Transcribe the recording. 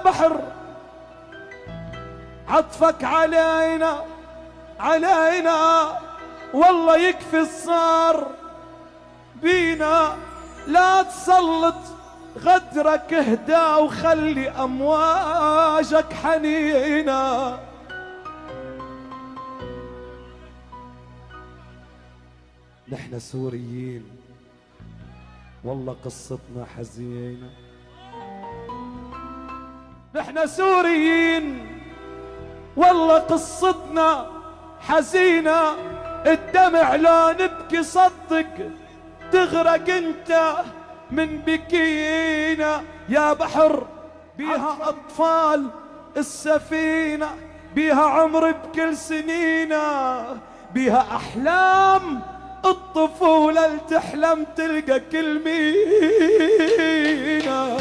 بحر عطفك علينا والله يكفي الصار بينا، لا تسلط غدرك، اهدى وخلي امواجك حنينة. نحن سوريين والله قصتنا حزينة، نحن سوريين والله قصتنا حزينة. الدمع لا نبكي صدق تغرق انت من بكينا. يا بحر بيها اطفال السفينة، بيها عمر بكل سنينا، بيها احلام الطفولة اللي تحلم تلقى كل مينا.